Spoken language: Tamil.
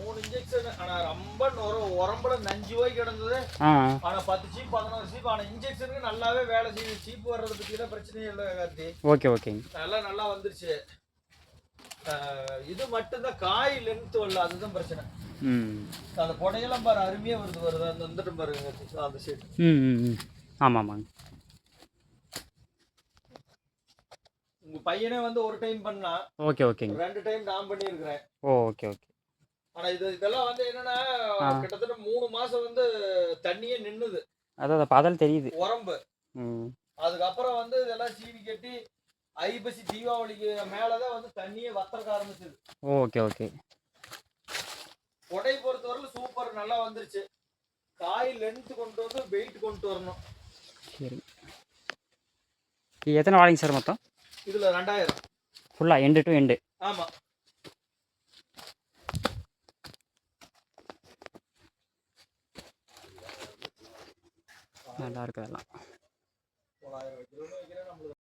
3 இன்ஜெக்ஷன். ஆனா ரொம்ப உரம்புல நஞ்சு போய் கிடந்தது. ஆனா 10 சீப் 11 சீப். ஆனா இன்ஜெக்ஷனுக்கு நல்லாவே வேலை செய்யுது. சீப் வர்றதை பற்றியெல்லாம் பிரச்சனையே இல்லை கார்த்தி. ஓகே. நல்லா வந்துருச்சு. இது மட்டும்தான் காய் லென்த் வரல, அதுதான் பிரச்சனை. அந்த புடையெல்லாம் பாரு அருமையா வருது அந்த வந்துட்டு பாருங்க அந்த சைடு. ஆமாங்க. உங்க பையனே வந்து ஒரு டைம் பண்ணா. ஓகேங்க. 2 டைம் நான் பண்ணியிருக்கிறேன். ஓகே. ஆனா இதெல்லாம் வந்து என்னன்னா கிட்டத்தட்ட 3 மாசம் வந்து தண்ணியே நின்னுது. அதான் பதல் தெரியுது உரம்பு. அதுக்கப்புறம் வந்து இதெல்லாம் சீவி கட்டி ஐப்பசி தீபாவளிக்கு மேலதான் வந்து தண்ணியே வத்தறக்க ஆரம்பிச்சது. ஓகே. கொடை பொறுத்தவரையில சூப்பர் நல்லா வந்துருச்சு. காய் லென்த் கொண்டு வந்து வெயிட் கொண்டு வரணும். சரி. எத்தனை வாழைங்க சார் மொத்தம்? இதுல 2000 ஃபுல்லா எண்டு டு எண்டு. ஆமா. நல்லா இருக்கு அதெல்லாம். 900 கிலோ வைக்கிறேன் நம்மளுக்கு.